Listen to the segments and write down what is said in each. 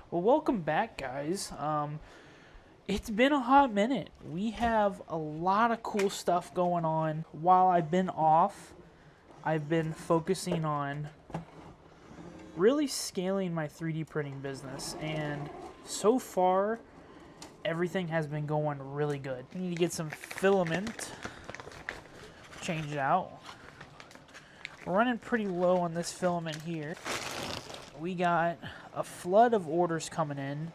Well, welcome back, guys. It's been a hot minute. We have a lot of cool stuff going on. While I've been off, I've been focusing on really scaling my 3D printing business, and so far, everything has been going really good. I need to get some filament, change it out. We're running pretty low on this filament here. We got a flood of orders coming in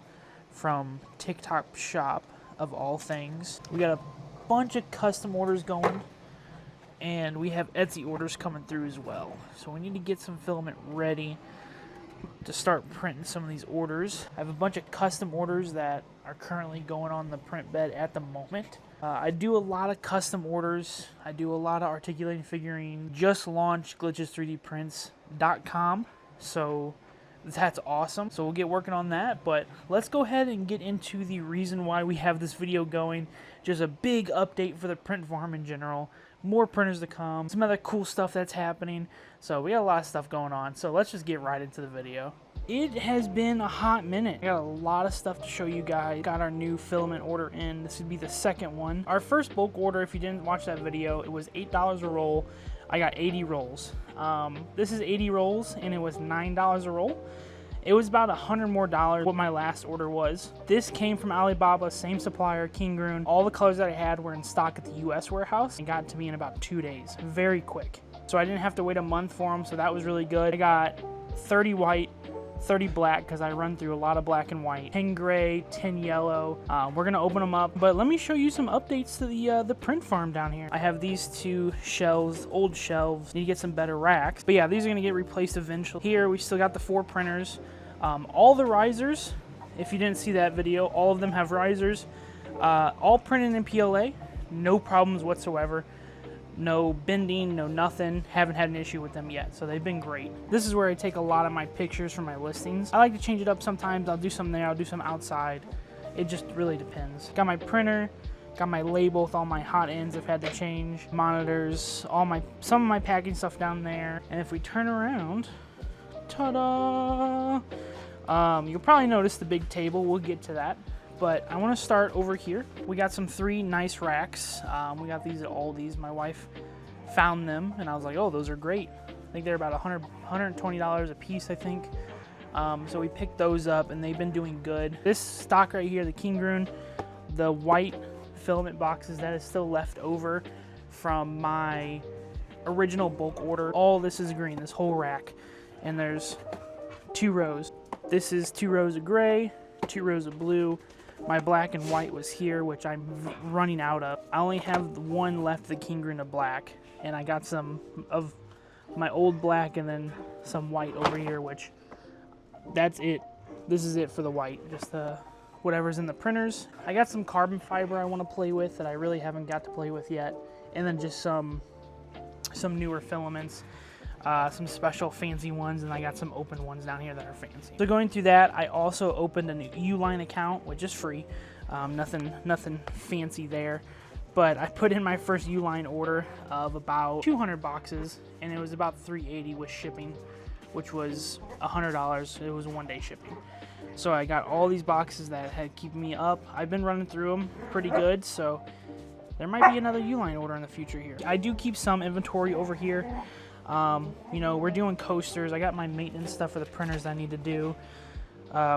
from TikTok Shop, of all things. We got a bunch of custom orders going, and we have Etsy orders coming through as well. So we need to get some filament ready to start printing some of these orders. I have a bunch of custom orders that are currently going on the print bed at the moment. I do a lot of custom orders. I do a lot of articulating figurine. Just launched glitches3dprints.com, so that's awesome. So we'll get working on that, but let's go ahead and get into the reason why we have this video going. Just a big update for the print farm in general. More printers to come, some other cool stuff that's happening. So we got a lot of stuff going on. So let's just get right into the video. It has been a hot minute. I got a lot of stuff to show you guys. Got our new filament order in. This would be the second one. Our first bulk order, if you didn't watch that video, it was $8 a roll. I got 80 rolls. This is 80 rolls, and it was $9 a roll. It was about $100 more what my last order was. This came from Alibaba, same supplier, King Grun. All the colors that I had were in stock at the US warehouse and got to me in about 2 days. Very quick. So I didn't have to wait a month for them, so that was really good. I got 30 white, 30 black, because I run through a lot of black and white, 10 gray, 10 yellow. We're gonna open them up, but let me show you some updates to the print farm down here. I have these two shelves, old shelves. Need to get some better racks, but yeah, these are gonna get replaced eventually. Here we still got the 4 printers. All the risers, if you didn't see that video, all of them have risers. All printed in PLA, no problems whatsoever. No bending, no nothing. Haven't had an issue with them yet, so they've been great. This is where I take a lot of my pictures for my listings. I like to change it up sometimes. I'll do some there, I'll do some outside. It just really depends. Got my printer, got my label with all my hot ends I've had to change, monitors, some of my packing stuff down there. And if we turn around, ta-da! You'll probably notice the big table. We'll get to that. But I want to start over here. We got some 3 nice racks. We got these at Aldi's. My wife found them, and I was like, oh, those are great. I think they're about $120 a piece, I think. So we picked those up, and they've been doing good. This stock right here, the King Grun, the white filament boxes, that is still left over from my original bulk order. All this is green, this whole rack. And there's 2 rows. This is 2 rows of gray, 2 rows of blue. My black and white was here, which I'm running out of. I only have one left, the King Grun of black, and I got some of my old black and then some white over here, which that's it. This is it for the white, just whatever's in the printers. I got some carbon fiber I want to play with that I really haven't got to play with yet, and then just some newer filaments. Some special fancy ones, and I got some open ones down here that are fancy. So going through that, I also opened a new Uline account, which is free. Nothing fancy there, but I put in my first Uline order of about 200 boxes, and it was about $380 with shipping, which was $100. It was 1-day shipping. So I got all these boxes that had keeping me up. I've been running through them pretty good, so there might be another Uline order in the future here. I do keep some inventory over here. You know, we're doing coasters. I got my maintenance stuff for the printers that I need to do.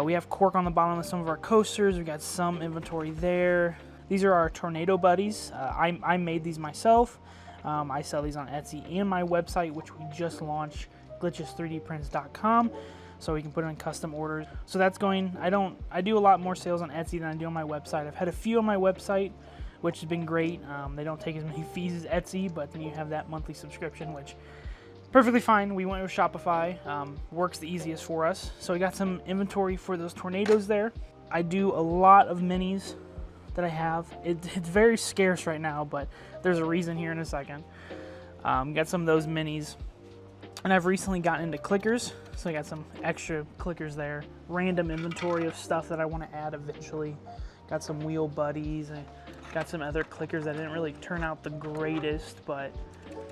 We have cork on the bottom of some of our coasters. We got some inventory there. These are our tornado buddies. I made these myself. I sell these on Etsy and my website, which we just launched, glitches3dprints.com, so we can put in custom orders. So that's going. I do a lot more sales on Etsy than I do on my website. I've had a few on my website, which has been great. They don't take as many fees as Etsy, but then you have that monthly subscription, which perfectly fine. We went with Shopify. Works the easiest for us. So we got some inventory for those tornadoes there. I do a lot of minis that I have. It's very scarce right now, but there's a reason here in a second. Got some of those minis. And I've recently gotten into clickers, so I got some extra clickers there. Random inventory of stuff that I want to add eventually. Got some wheel buddies. I got some other clickers that didn't really turn out the greatest, but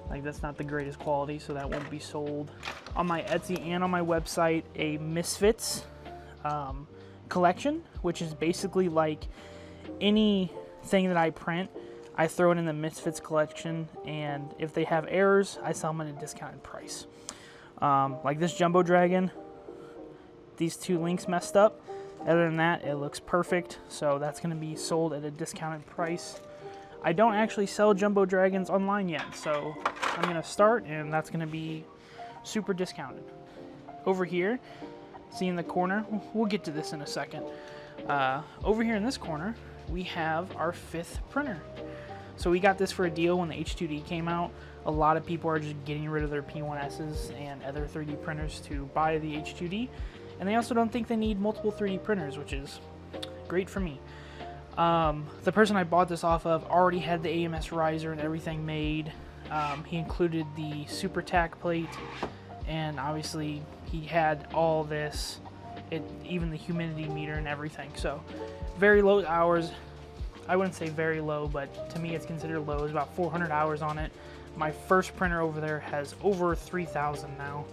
like that's not the greatest quality, so that won't be sold. On my Etsy and on my website, a Misfits collection, which is basically like anything that I print, I throw it in the Misfits collection, and if they have errors, I sell them at a discounted price. Like this Jumbo Dragon, these two links messed up. Other than that, it looks perfect, so that's going to be sold at a discounted price. I don't actually sell Jumbo Dragons online yet, so I'm going to start, and that's going to be super discounted. Over here, see in the corner, we'll get to this in a second. Over here in this corner, we have our 5th printer. So we got this for a deal when the H2D came out. A lot of people are just getting rid of their P1Ss and other 3D printers to buy the H2D. And they also don't think they need multiple 3D printers, which is great for me. The person I bought this off of already had the AMS riser and everything made. He included the super tack plate, and obviously he had all this, even the humidity meter and everything. So very low hours. I wouldn't say very low, but to me it's considered low. There's about 400 hours on it. My first printer over there has over 3,000 now.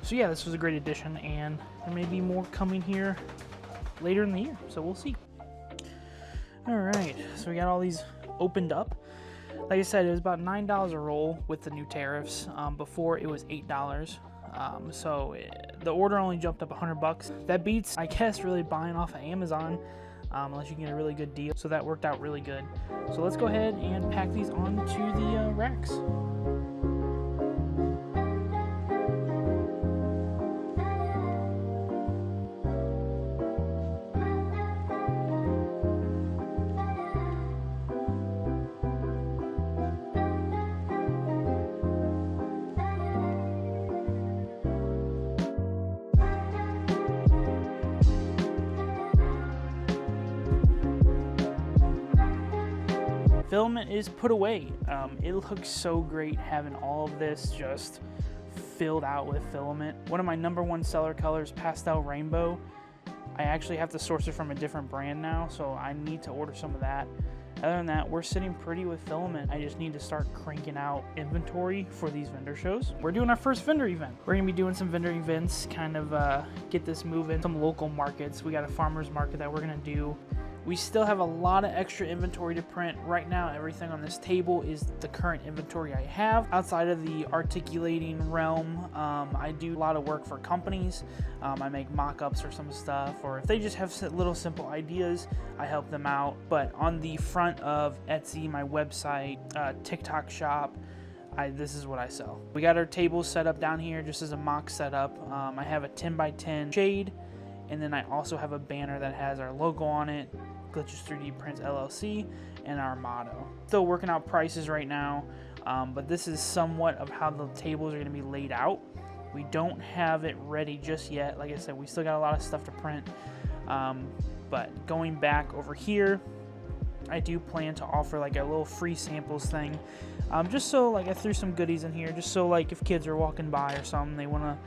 So yeah, this was a great addition, and there may be more coming here later in the year, so we'll see. All right, so we got all these opened up. Like I said, it was about $9 a roll with the new tariffs. Before it was $8. The order only jumped up $100. That beats, I guess, really buying off of Amazon, unless you can get a really good deal. So that worked out really good. So let's go ahead and pack these onto the racks. Filament is put away. It looks so great having all of this just filled out with filament. One of my #1 seller colors, Pastel Rainbow, I actually have to source it from a different brand now, so I need to order some of that. Other than that, we're sitting pretty with filament. I just need to start cranking out inventory for these vendor shows. We're doing our first vendor event. We're gonna be doing some vendor events, kind of get this moving. Some local markets. We got a farmer's market that we're gonna do. We still have a lot of extra inventory to print. Right now, everything on this table is the current inventory I have. Outside of the articulating realm, I do a lot of work for companies. I make mock-ups or some stuff, or if they just have little simple ideas, I help them out. But on the front of Etsy, my website, TikTok shop, this is what I sell. We got our tables set up down here just as a mock setup. I have a 10x10 shade, and then I also have a banner that has our logo on it, Glitches 3D Prints LLC, and our motto. Still working out prices right now, but this is somewhat of how the tables are going to be laid out. We don't have it ready just yet. Like I said, we still got a lot of stuff to print, but going back over here, I do plan to offer like a little free samples thing, just so like I threw some goodies in here, just so like if kids are walking by or something, they want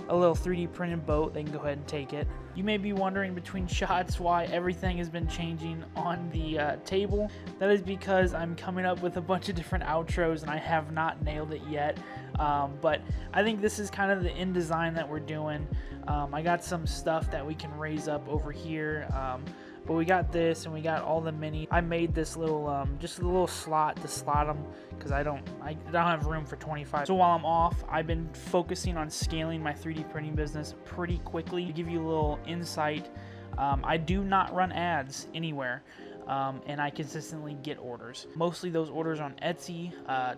a little 3D printed boat, they can go ahead and take it. You may be wondering between shots why everything has been changing on the table. That is because I'm coming up with a bunch of different outros and I have not nailed it yet. But I think this is kind of the end design that we're doing. I got some stuff that we can raise up over here. But we got this, and we got all the mini. I made this little, just a little slot to slot them, because I don't have room for 25. So while I'm off, I've been focusing on scaling my 3D printing business pretty quickly. To give you a little insight, I do not run ads anywhere, and I consistently get orders. Mostly those orders on Etsy,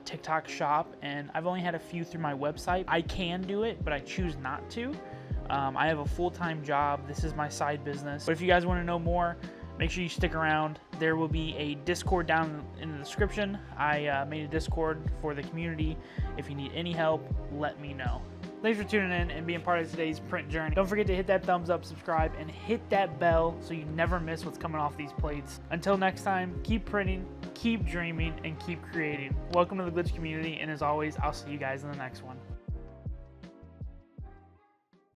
TikTok shop, and I've only had a few through my website. I can do it, but I choose not to. I have a full-time job. This is my side business. But if you guys want to know more, make sure you stick around. There will be a Discord down in the description. I made a Discord for the community. If you need any help, let me know. Thanks for tuning in and being part of today's print journey. Don't forget to hit that thumbs up, subscribe, and hit that bell so you never miss what's coming off these plates. Until next time, keep printing, keep dreaming, and keep creating. Welcome to the Glitch community, and as always, I'll see you guys in the next one.